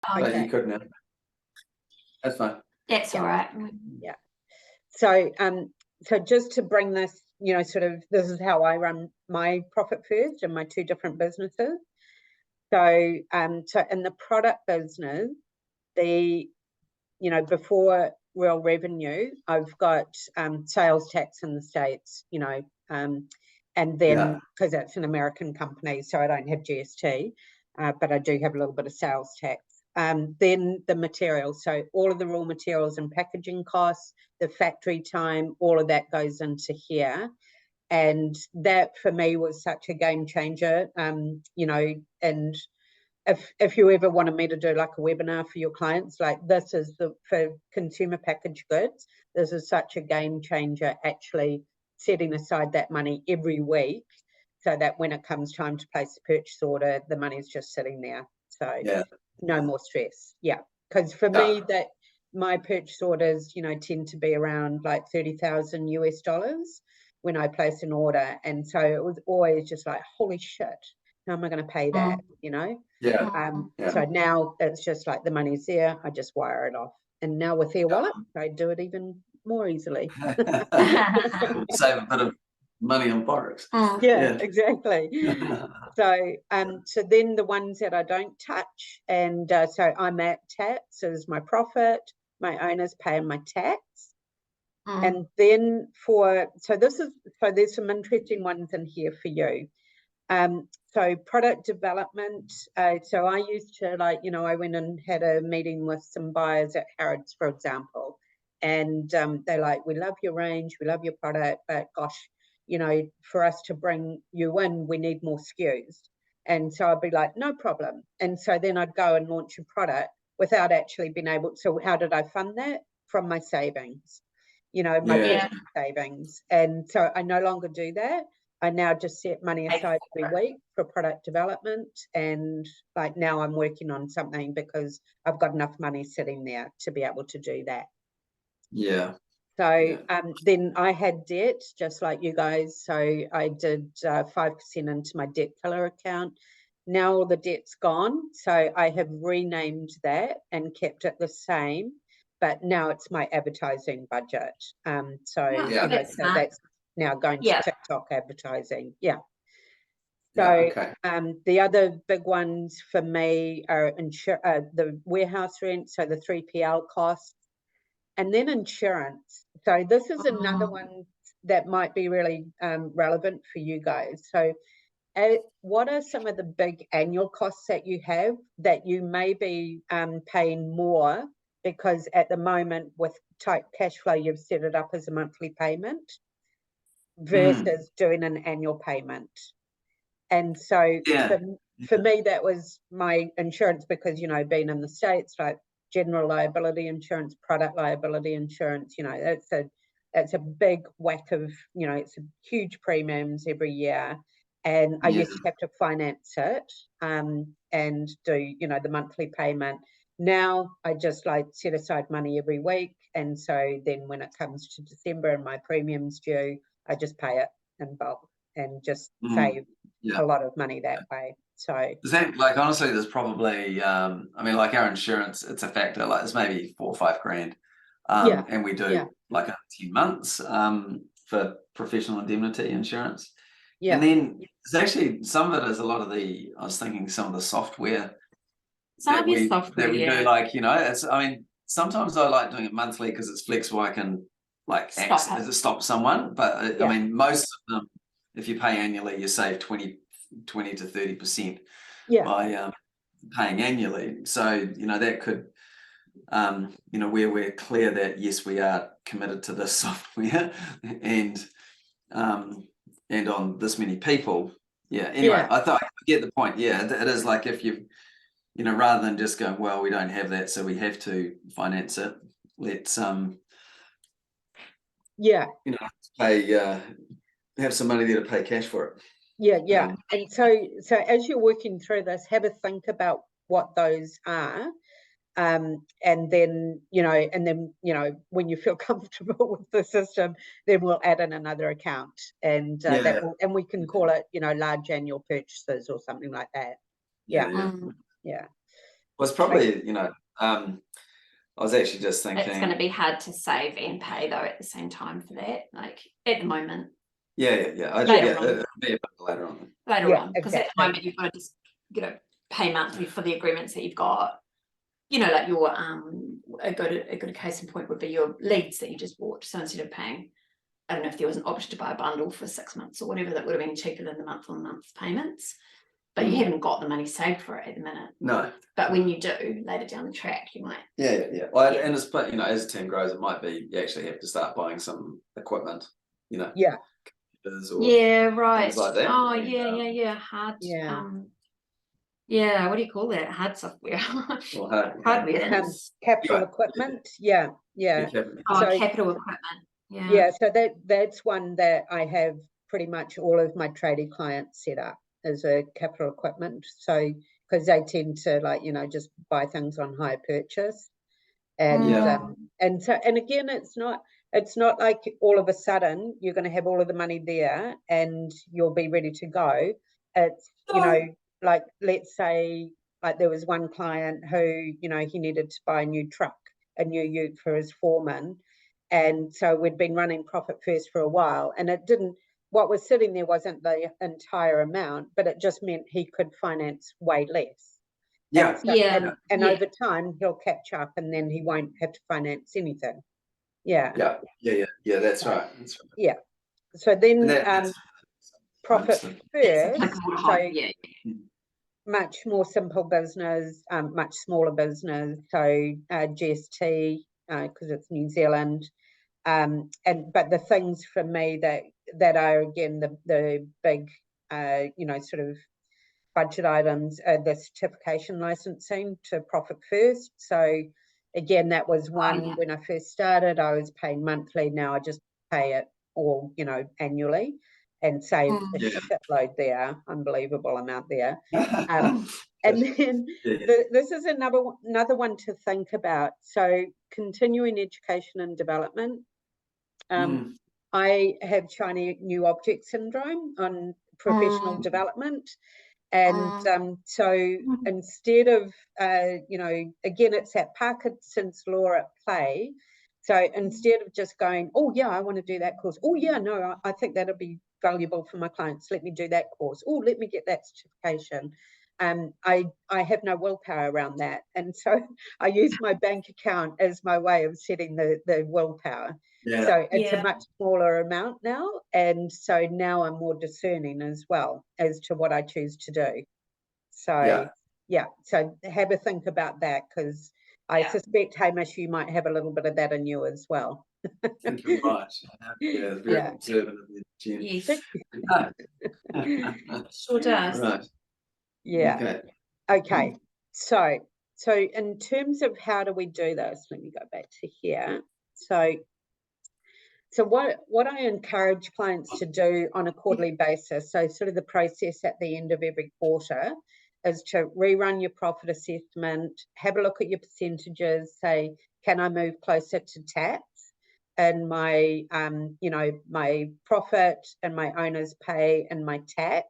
Oh, But okay. you could now. That's fine. That's all right. Yeah. So, so just to bring this, you know, sort of, this is how I run my Profit First and my two different businesses. So, so in the product business, you know, before real revenue, I've got sales tax in the States, you know, and then because it's an American company, so I don't have GST, but I do have a little bit of sales tax. Then the materials, so all of the raw materials and packaging costs, the factory time, all of that goes into here. And that for me was such a game changer, you know, and if you ever wanted me to do like a webinar for your clients, like this is for consumer packaged goods, this is such a game changer, actually setting aside that money every week so that when it comes time to place the purchase order, the money's just sitting there. So no more stress. Yeah. Because for me, that my purchase orders, you know, tend to be around like 30,000 US dollars when I place an order. And so it was always just like, holy shit, how am I going to pay that? You know? So now it's just like the money's there, I just wire it off. And now with e-wallet, I do it even more easily. Save a bit of money on Forex. Yeah, exactly. So so then the ones that I don't touch, and so I'm at tax is my profit, my owners paying my tax. And then so there's some interesting ones in here for you. So product development, so I used to, like, you know, I went and had a meeting with some buyers at Harrods, for example, and they're like, we love your range, we love your product, but gosh, you know, for us to bring you in, we need more SKUs. And so I'd be like, no problem. And so then I'd go and launch a product without actually being able, so how did I fund that? From my savings, you know, my business savings. And so I no longer do that. I now just set money aside every week for product development, and like now I'm working on something because I've got enough money sitting there to be able to do that. So then I had debt just like you guys. So I did 5% into my debt killer account. Now all the debt's gone. So I have renamed that and kept it the same, but now it's my advertising budget. So, you know, so that's now going to TikTok advertising. So the other big ones for me are the warehouse rent, so the 3PL costs, and then insurance. So this is another one that might be really relevant for you guys. So what are some of the big annual costs that you have that you may be paying more because at the moment with tight cash flow, you've set it up as a monthly payment versus doing an annual payment? And so for me, that was my insurance because, you know, being in the States, like general liability insurance, product liability insurance, you know, it's a big whack of, you know, it's huge premiums every year. And I used to have to finance it and do, you know, the monthly payment. Now I just like set aside money every week. And so then when it comes to December and my premiums due, I just pay it in bulk and just save a lot of money that way. So is that, like, honestly, there's probably I mean, like our insurance, it's a factor, like it's maybe 4 or 5 grand. And we do like 10 months for professional indemnity insurance. And then it's actually some of it is a lot of the, I was thinking some of the software that we do, like, you know, it's, I mean, sometimes I like doing it monthly because it's flexible. I can like stop someone, but I mean, most of them, if you pay annually, you save 20 to 30% by paying annually. So, you know, that could, you know, where we're clear that yes, we are committed to this software and on this many people. Anyway, I thought I get the point. It is like if you know, rather than just going, well, we don't have that, so we have to finance it. Let's you know, pay have some money there to pay cash for it. And so as you're working through this, have a think about what those are. And then, you know, when you feel comfortable with the system, then we'll add in another account, and and we can call it, you know, large annual purchases or something like that. Well, it's probably, you know, I was actually just thinking it's going to be hard to save and pay though at the same time for that, like at the moment. It'll be a bit later on. Because at the moment you've got to just, you know, pay monthly for the agreements that you've got. You know, like your a good case in point would be your leads that you just bought. So instead of paying, I don't know if there was an option to buy a bundle for 6 months or whatever, that would have been cheaper than the month-on-month payments. But you haven't got the money saved for it at the minute. No. But when you do later down the track, you might. Well, and it's, you know, as the team grows, it might be you actually have to start buying some equipment, you know. Or right. Things like that. Oh, hard. What do you call that? Hard software. Hardware. Capital equipment. Capital equipment. So that's one that I have pretty much all of my tradie clients set up as a capital equipment. So because they tend to, like, you know, just buy things on hire purchase, and again, it's not like all of a sudden you're going to have all of the money there and you'll be ready to go. It's, you know, like, let's say, like, there was one client who, you know, he needed to buy a new truck, a new ute for his foreman. And so we'd been running Profit First for a while, and what was sitting there wasn't the entire amount, but it just meant he could finance way less. And over time he'll catch up, and then he won't have to finance anything. That's right. So then Profit First, much more simple business, much smaller business. So GST, because it's New Zealand, but the things for me that are, again, the big you know, sort of budget items are the certification licensing to Profit First. So again, that was one when I first started, I was paying monthly. Now I just pay it all, you know, annually, and save a shitload there, unbelievable amount there. And then this is another one to think about. So continuing education and development. I have shiny new object syndrome on professional development. And so instead of, you know, again, it's that Parkinson's law at play. So instead of just going, oh, yeah, I want to do that course. Oh, yeah, no, I think that'll be valuable for my clients. Let me do that course. Oh, let me get that certification. I have no willpower around that. And so I use my bank account as my way of setting the willpower. So it's a much smaller amount now. And so now I'm more discerning as well as to what I choose to do. So, so have a think about that, because I suspect, Hamish, you might have a little bit of that in you as well. I think you're right. Very observant of the gym. Yes. Sure does. Right. Okay. So in terms of how do we do this, let me go back to here. So what I encourage clients to do on a quarterly basis, so sort of the process at the end of every quarter, is to rerun your profit assessment, have a look at your percentages, say, can I move closer to tax and my, you know, my profit and my owner's pay and my tax?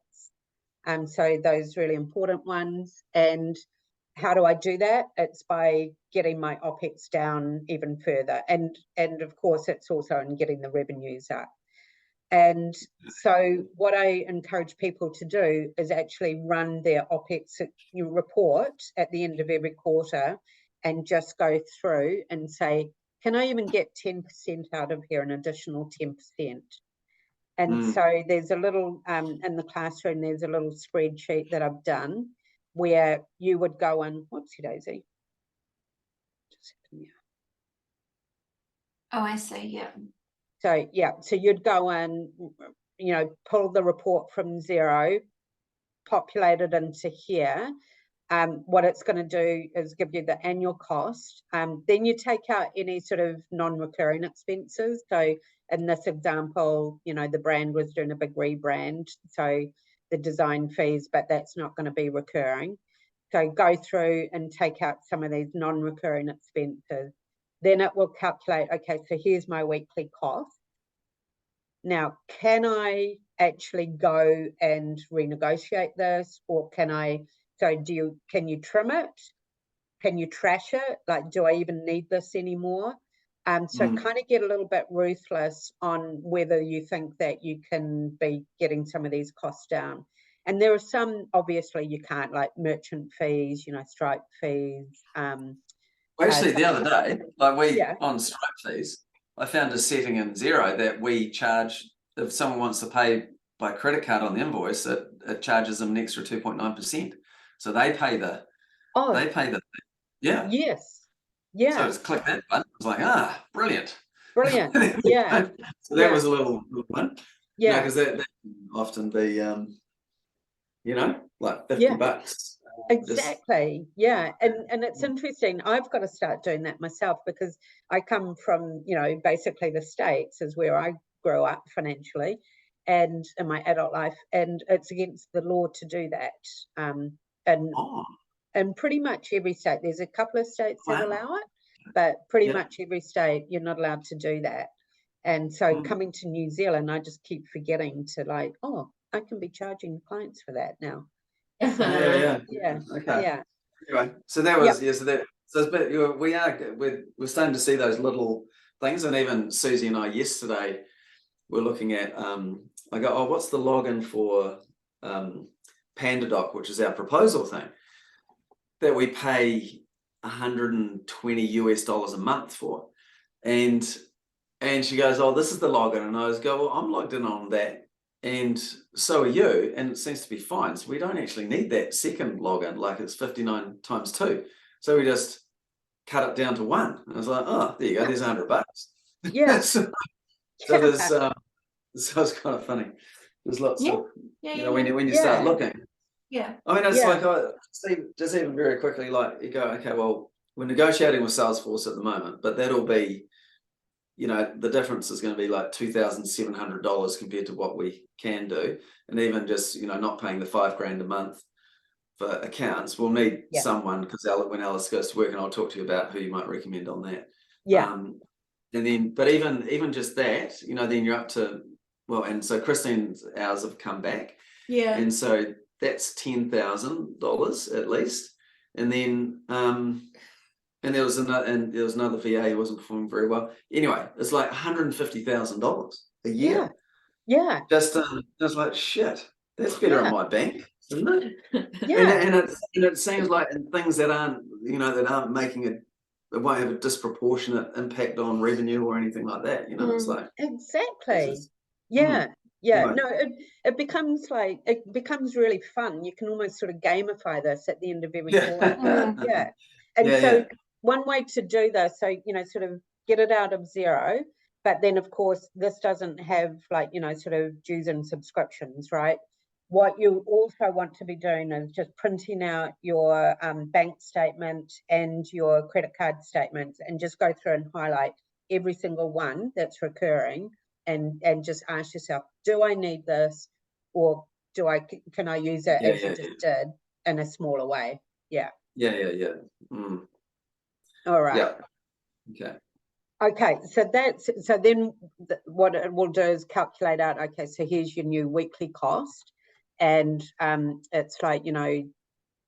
So those really important ones. And how do I do that? It's by getting my OPEX down even further. And of course, it's also in getting the revenues up. And so what I encourage people to do is actually run their OPEX report at the end of every quarter and just go through and say, can I even get 10% out of here, an additional 10%? And so there's a little, in the classroom, there's a little spreadsheet that I've done where you would go and, whoopsie daisy. Oh, I see, So, so you'd go and, you know, pull the report from zero, populate it into here. What it's going to do is give you the annual cost. Then you take out any sort of non-recurring expenses. So in this example, you know, the brand was doing a big rebrand, so the design fees, but that's not going to be recurring. So go through and take out some of these non-recurring expenses. Then it will calculate, okay, so here's my weekly cost. Now, can I actually go and renegotiate this, or can you trim it? can you trash it? Like, do I even need this anymore? So kind of get a little bit ruthless on whether you think that you can be getting some of these costs down. And there are some, obviously, you can't, like merchant fees, you know, Stripe fees. Actually, the other day, like Yeah. on Stripe fees, I found a setting in Xero that we charge if someone wants to pay by credit card on the invoice, it charges them an extra 2.9%. So they pay the yeah. Yes. Yeah. So just click that button. It's like, brilliant. Brilliant. Yeah. So that was a little one. Yeah. Because that can often be you know, like $50. Exactly. Yeah. And it's interesting. I've got to start doing that myself because I come from, you know, basically the States is where I grew up financially and in my adult life. And it's against the law to do that. And pretty much every state, there's a couple of states that allow it, but pretty much every state, you're not allowed to do that. And so coming to New Zealand, I just keep forgetting to like, oh, I can be charging clients for that now. Yeah. Okay. Yeah. Anyway, so that was so it's bit, we're starting to see those little things, and even Susie and I yesterday were looking at I go, what's the login for PandaDoc, which is our proposal thing that we pay $120 a month for, and she goes, oh, this is the login, and I go, well, I'm logged in on that. And so are you, and it seems to be fine. So we don't actually need that second login, like it's 59 times 2. So we just cut it down to 1. And I was like, oh, there you go, there's $100. Yeah. so there's so it's kind of funny. There's lots of when you start looking. Yeah. I mean, it's like just even very quickly, like you go, okay, well, we're negotiating with Salesforce at the moment, but that'll be, you know, the difference is going to be like $2,700 compared to what we can do. And even just, you know, not paying the $5,000 a month for accounts, we'll need someone, because when Alice goes to work, and I'll talk to you about who you might recommend on that. Yeah. And then, but even just that, you know, then you're up to, well, and so Christine's hours have come back. Yeah. And so that's $10,000 at least. And then, and there was another VA who wasn't performing very well. Anyway, it's like $150,000 a year. Yeah. Just like, shit, that's better in my bank, isn't it? Yeah. And it seems like things that aren't, you know, that aren't making it won't have a disproportionate impact on revenue or anything like that. You know, it's like exactly. Anyway. No, it becomes really fun. You can almost sort of gamify this at the end of every quarter. And one way to do this, so, you know, sort of get it out of Xero, but then of course this doesn't have, like, you know, sort of dues and subscriptions, right? What you also want to be doing is just printing out your bank statement and your credit card statements, and just go through and highlight every single one that's recurring, and just ask yourself, do I need this, or can I use it as you just did in a smaller way? All right. Okay, so then what it will do is calculate out, okay, so here's your new weekly cost, and it's like, you know,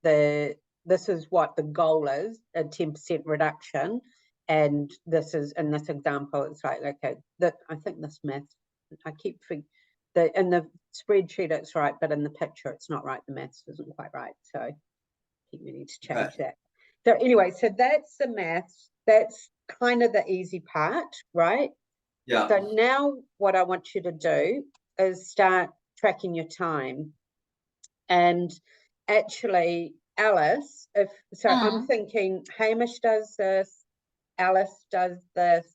this is what the goal is, a 10% reduction, and this is, in this example, it's like, okay, I think this math, I keep in the spreadsheet it's right, but in the picture it's not right. The maths isn't quite right, so I think we need to change that. So anyway, so that's the maths. That's kind of the easy part, right? Yeah. So now what I want you to do is start tracking your time. And actually, Alice, I'm thinking Hamish does this, Alice does this,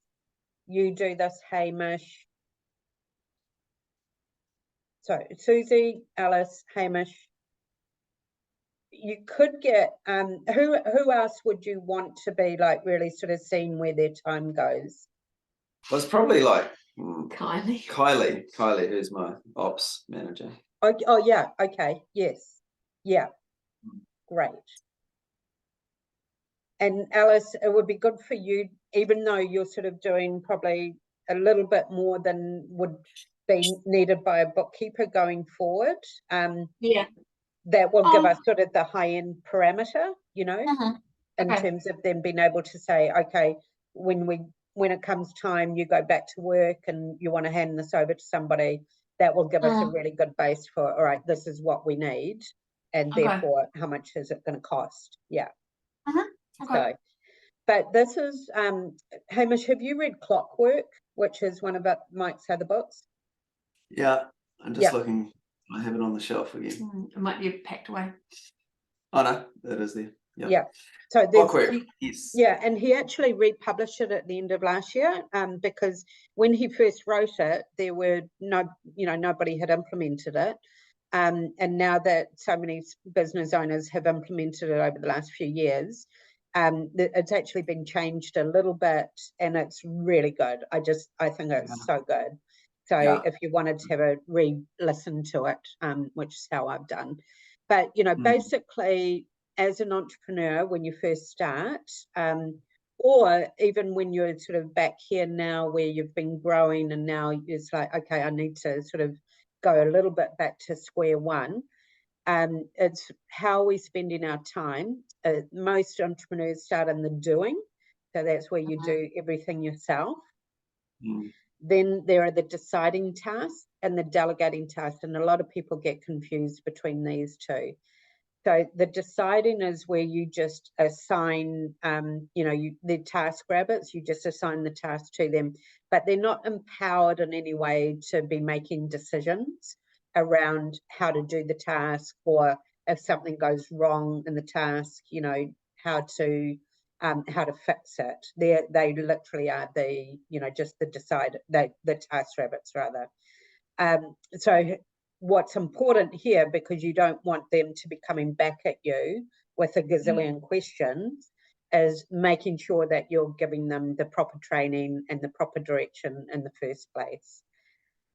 you do this, Hamish. So Susie, Alice, Hamish. You could get who else would you want to be, like, really sort of seeing where their time goes? Well, it's probably like Kylie, who's my ops manager. Oh yeah, okay, yes, yeah, great. And Alice, it would be good for you, even though you're sort of doing probably a little bit more than would be needed by a bookkeeper going forward. That will give us sort of the high-end parameter, you know. in terms of them being able to say, okay, when it comes time, you go back to work and you want to hand this over to somebody, that will give us a really good base for, all right, this is what we need, and therefore, how much is it going to cost? Yeah. So, but this is, Hamish, have you read Clockwork, which is one of Mike's other books? Yeah, I'm just looking. I have it on the shelf again. It might be packed away. Oh no, that is there. Yeah. So there's, yes. Yeah, and he actually republished it at the end of last year, because when he first wrote it, there were nobody had implemented it. And now that so many business owners have implemented it over the last few years, it's actually been changed a little bit, and it's really good. I think it's so good. So if you wanted to have a re-listen to it, which is how I've done. But, basically, as an entrepreneur, when you first start, or even when you're sort of back here now where you've been growing and now it's like, okay, I need to sort of go a little bit back to square one. It's how we're spending our time. Most entrepreneurs start in the doing. So that's where you do everything yourself. Then there are the deciding tasks and the delegating tasks. And a lot of people get confused between these two. So the deciding is where you just assign, the task rabbits, you just assign the task to them, but they're not empowered in any way to be making decisions around how to do the task, or if something goes wrong in the task, how to fix it. They literally are just the task rabbits rather. So what's important here, because you don't want them to be coming back at you with a gazillion questions, is making sure that you're giving them the proper training and the proper direction in the first place.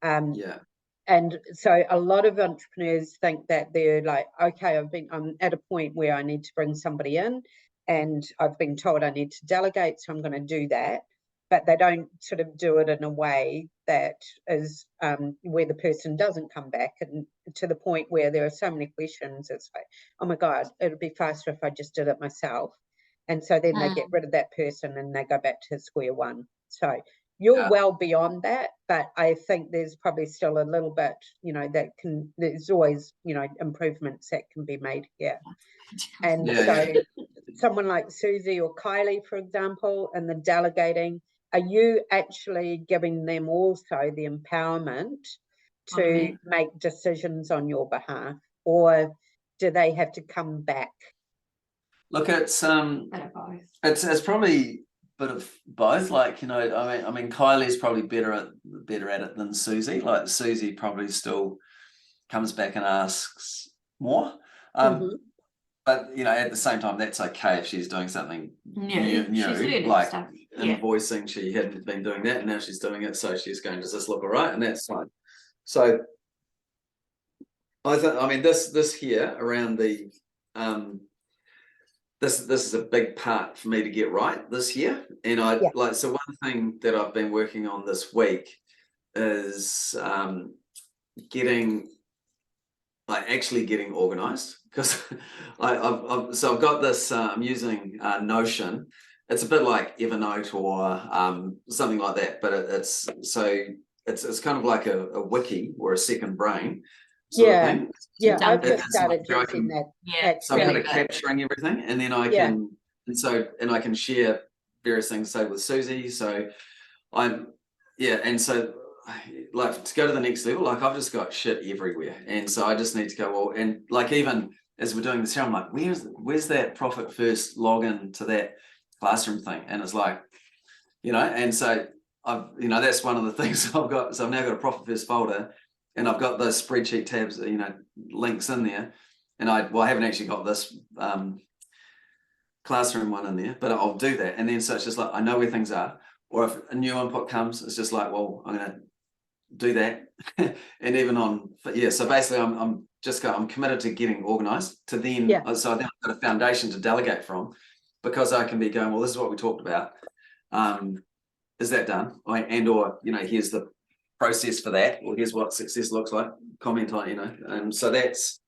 And so a lot of entrepreneurs think that they're like, okay, I'm at a point where I need to bring somebody in, and I've been told I need to delegate, so I'm going to do that. But they don't sort of do it in a way that is where the person doesn't come back, and to the point where there are so many questions, it's like, oh my God, it would be faster if I just did it myself. And so then they get rid of that person and they go back to square one. So you're well beyond that, but I think there's probably still a little bit, there's always, improvements that can be made here. And so someone like Susie or Kylie, for example, in the delegating, are you actually giving them also the empowerment to make decisions on your behalf, or do they have to come back? Look, it's probably a bit of both. Like, I mean, Kylie's probably better at it than Susie. Like, Susie probably still comes back and asks more. But at the same time, that's okay if she's doing something new, like invoicing. She hadn't been doing that, and now she's doing it. So she's going, does this look all right? And that's fine. So I mean, this here around the this is a big part for me to get right this year. And so one thing that I've been working on this week is actually getting organized, because I've got this, I'm using Notion. It's a bit like Evernote or something like that, but it's kind of like a wiki or a second brain sort of thing. I've just started using that. So I'm kind of capturing everything, and then I can I can share various things, say with Susie. So and so like, to go to the next level, like, I've just got shit everywhere, and so I just need to go, well, and like, even as we're doing this show, I'm like, where's that Profit First login to that classroom thing? And it's like, and so I've, that's one of the things I've got. So I've now got a Profit First folder, and I've got those spreadsheet tabs, links in there, and I haven't actually got this classroom one in there, but I'll do that. And then so it's just like, I know where things are, or if a new input comes, it's just like, well, I'm going to do that. And even so basically I'm committed to getting organized, to then so then I've got a foundation to delegate from, because I can be going, well, this is what we talked about, is that done? Or here's the process for that, or here's what success looks like, comment on, and so that's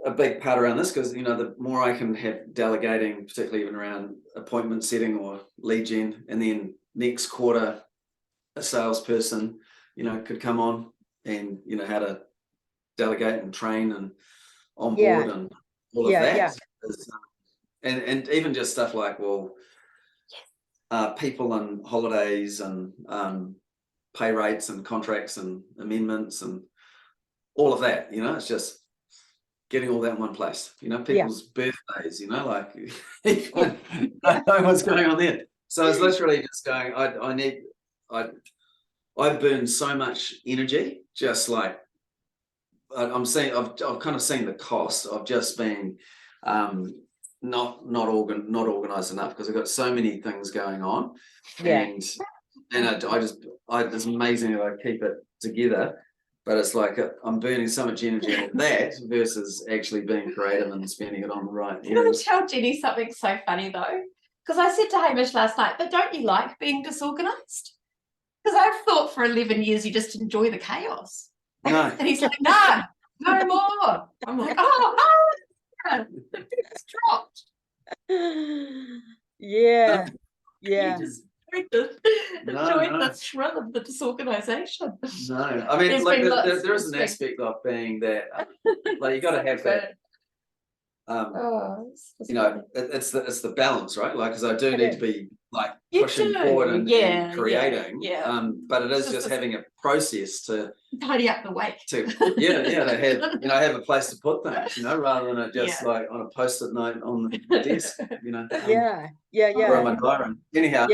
a big part around this, because the more I can have delegating, particularly even around appointment setting or lead gen, and then next quarter a salesperson could come on and how to delegate and train and onboard and all of that. And even just stuff like, people and holidays and pay rates and contracts and amendments and all of that, it's just getting all that in one place, people's birthdays, like I know what's going on there. So it's literally just going, I burn so much energy, just like I'm saying, I've kind of seen the cost of just being not organized enough, because I've got so many things going on, and it's amazing that I keep it together, but it's like I'm burning so much energy on that versus actually being creative and spending it on the right Can I areas. tell Jenny something so funny though? Because I said to Hamish last night, but don't you like being disorganized? Because I've thought for 11 years you just enjoy the chaos. No. And he's like, no more. I'm like, it's dropped. Yeah. You just enjoyed the thrill of the disorganization. No, I mean, like there is an aspect of being that, like you got to have that. It's the balance, right? Like, because I do need to be like pushing forward and creating. But it is just having a process to tidy up the wake. To have have a place to put things, rather than it just like on a post-it note on the desk, or on my diary. Anyhow,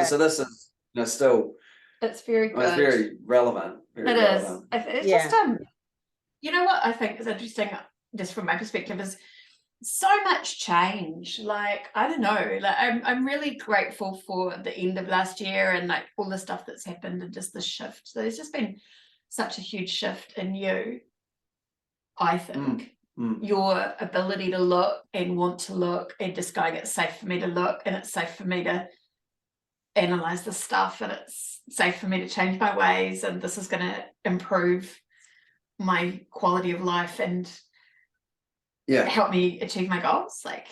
so this is still. It's very good. It's very relevant. It is. It's just what I think is interesting, just from my perspective, is so much change. Like, I don't know, like I'm really grateful for the end of last year and like all the stuff that's happened and just the shift. So there's just been such a huge shift in you, I think. Your ability to look and want to look and just going, it's safe for me to look and it's safe for me to analyze the stuff and it's safe for me to change my ways, and this is going to improve my quality of life and help me achieve my goals. Like,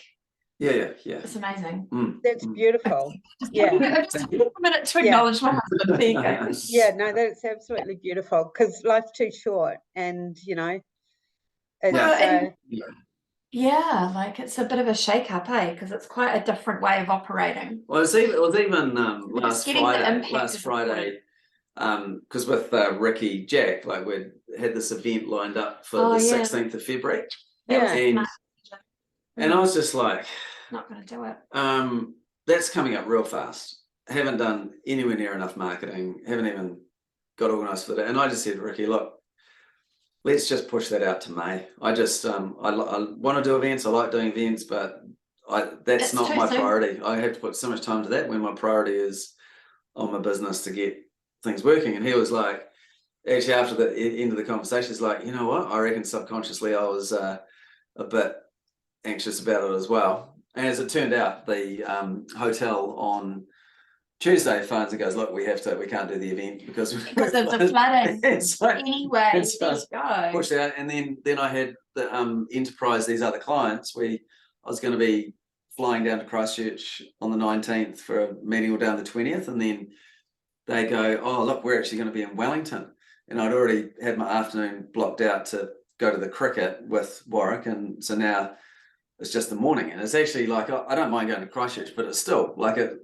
it's amazing. That's beautiful. I just took a minute to acknowledge my husband. There you go. No, that's absolutely beautiful, because life's too short, and like it's a bit of a shake up, because it's quite a different way of operating. Well, it was even last Friday, because with Ricky Jack, like we had this event lined up for the 16th of February. And I was just like, not going to do it. That's coming up real fast. I haven't done anywhere near enough marketing. Haven't even got organised for that. And I just said, Ricky, look, let's just push that out to May. I just I want to do events. I like doing events, but that's not my priority. I have to put so much time to that when my priority is on my business to get things working. And he was like, actually, after the end of the conversation, he's like, you know what? I reckon subconsciously I was a bit anxious about it as well. And as it turned out, the hotel on Tuesday phones and goes, look, we can't do the event because of the flooding. So, anyway, go. Pushed out, and then I had the enterprise, these other clients. I was going to be flying down to Christchurch on the 19th for a meeting, or down the 20th, and then they go, oh look, we're actually going to be in Wellington, and I'd already had my afternoon blocked out to go to the cricket with Warwick, and so now it's just the morning, and it's actually like I don't mind going to Christchurch, but it's still like it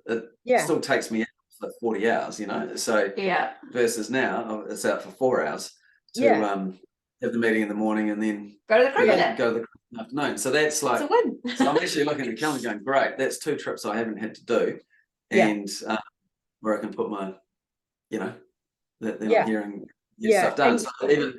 still takes me out for 40 hours, So versus now it's out for 4 hours to have the meeting in the morning and then go to the cricket. Go to the cricket in the afternoon. So that's like, it's a win. So I'm actually looking at the calendar going, great, that's 2 trips I haven't had to do, and where I can put my, that I'm hearing stuff done. So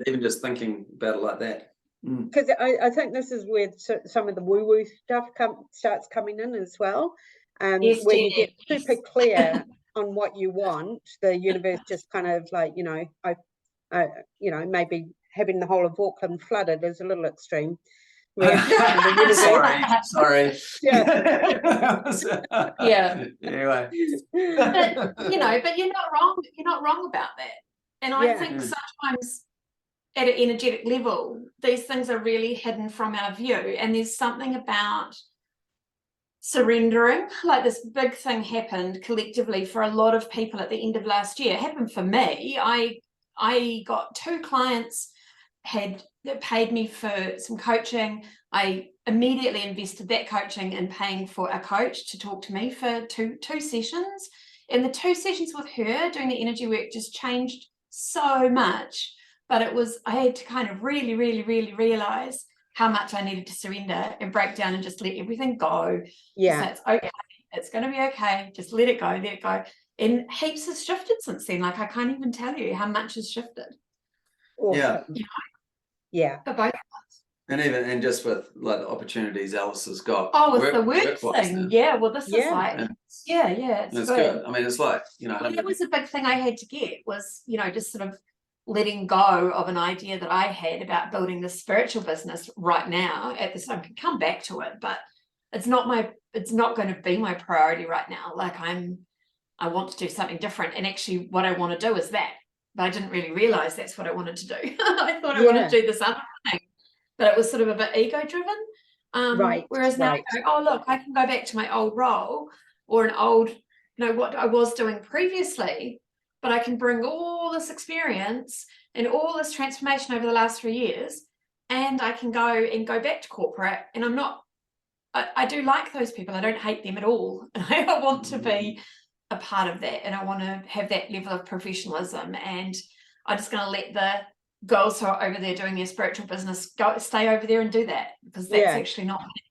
even just thinking about it like that. Because I think this is where some of the woo-woo stuff starts coming in as well. Where you get super clear on what you want, the universe just kind of like, maybe having the whole of Auckland flooded is a little extreme. Sorry. Anyway. But you're not wrong. You're not wrong about that. And I think sometimes at an energetic level, these things are really hidden from our view. And there's something about surrendering, like this big thing happened collectively for a lot of people at the end of last year. It happened for me. I got 2 clients that paid me for some coaching. I immediately invested that coaching in paying for a coach to talk to me for two sessions. And the 2 sessions with her doing the energy work just changed so much. But I had to kind of really, really, really realize how much I needed to surrender and break down and just let everything go. Yeah. It's okay. It's going to be okay. Just let it go, let it go. And heaps has shifted since then. Like, I can't even tell you how much has shifted. Awesome. You know? Yeah. For both of us. And just with like the opportunities Alice has got. With the work thing. Now. Yeah, well, this is like, it's it's good. I mean, it's like, that was a big thing I had to get was, just sort of letting go of an idea that I had about building this spiritual business right now at this. I can come back to it, but it's not going to be my priority right now. Like, I want to do something different. And actually what I want to do is that, but I didn't really realize that's what I wanted to do. I thought I wanted to do this other thing, but it was sort of a bit ego driven. Whereas now I go, oh, look, I can go back to my old role or an old, what I was doing previously, but I can bring all this experience and all this transformation over the last 3 years, and I can go back to corporate. And I do like those people. I don't hate them at all. I want to be a part of that, and I want to have that level of professionalism. And I'm just going to let the girls who are over there doing their spiritual business stay over there and do that, because that's actually not me.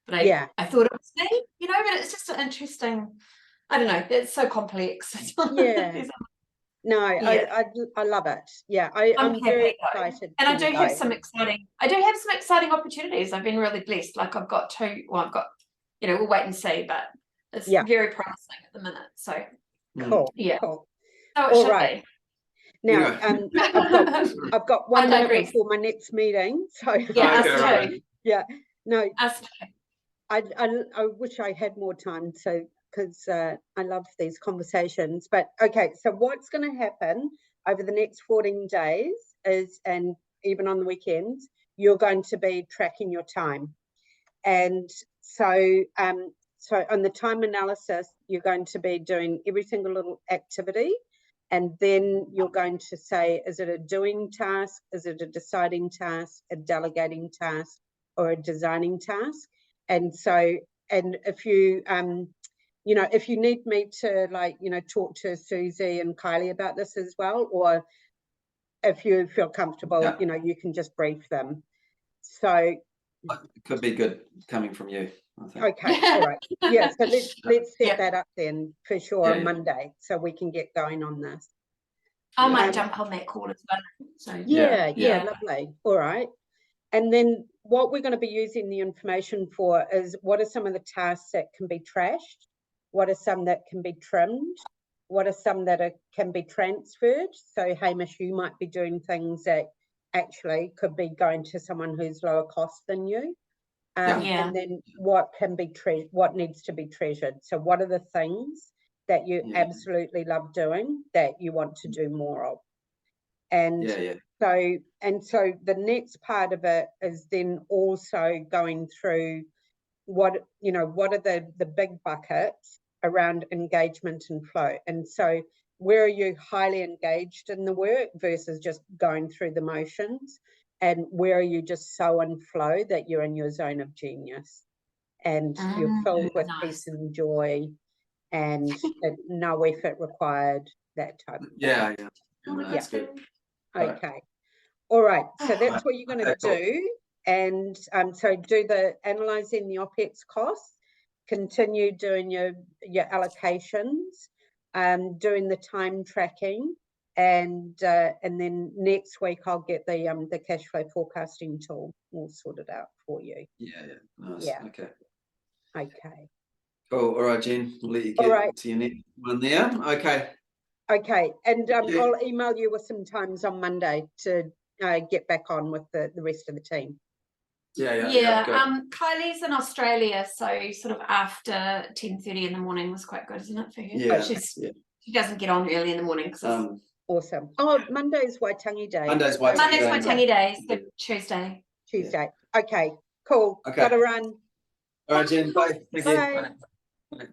But I thought it was me, but it's just an interesting, I don't know, it's so complex. No, I love it. Yeah, I'm very excited. And I do have some exciting opportunities. I've been really blessed. Like, I've got 2, we'll wait and see, but it's very promising at the minute. So cool. So it should be. Now, I've got 1 minute before my next meeting. So I wish I had more time. So because I love these conversations. But okay, so what's going to happen over the next 14 days is, and even on the weekends, you're going to be tracking your time. And so on the time analysis, you're going to be doing every single little activity. And then you're going to say, is it a doing task? Is it a deciding task, a delegating task, or a designing task? And so, and if you, if you need me to talk to Susie and Kylie about this as well, or if you feel comfortable, you can just brief them. So it could be good coming from you, I think. Okay, all right. Yeah, so let's set that up then for sure on Monday, so we can get going on this. I might jump on that call as well. So yeah, lovely. All right. And then what we're going to be using the information for is, what are some of the tasks that can be trashed? What are some that can be trimmed? What are some that can be transferred? So Hamish, you might be doing things that actually could be going to someone who's lower cost than you. And then what needs to be treasured? So what are the things that you absolutely love doing that you want to do more of? And so the next part of it is then also going through what are the big buckets around engagement and flow. And so where are you highly engaged in the work versus just going through the motions? And where are you just so in flow that you're in your zone of genius and you're filled with peace and joy and no effort required, that type of thing. That's good. Okay. All right. So that's what you're going to do. And so do the analysing the OPEX costs, continue doing your allocations, doing the time tracking, and then next week I'll get the cash flow forecasting tool all sorted out for you. Nice. Okay, cool. All right, Jen, we'll let you get to your next one there. Okay, and I'll email you with some times on Monday to get back on with the rest of the team. Kylie's in Australia, so sort of after 10:30 in the morning was quite good, isn't it, for her? She doesn't get on early in the morning because Awesome. Oh, Monday's Waitangi Day. Monday's So Waitangi Monday's Day. Waitangi Day, so Tuesday. Tuesday. Okay, cool. Okay. Gotta run. All right, Jen. Bye. Thank you. Bye. Bye.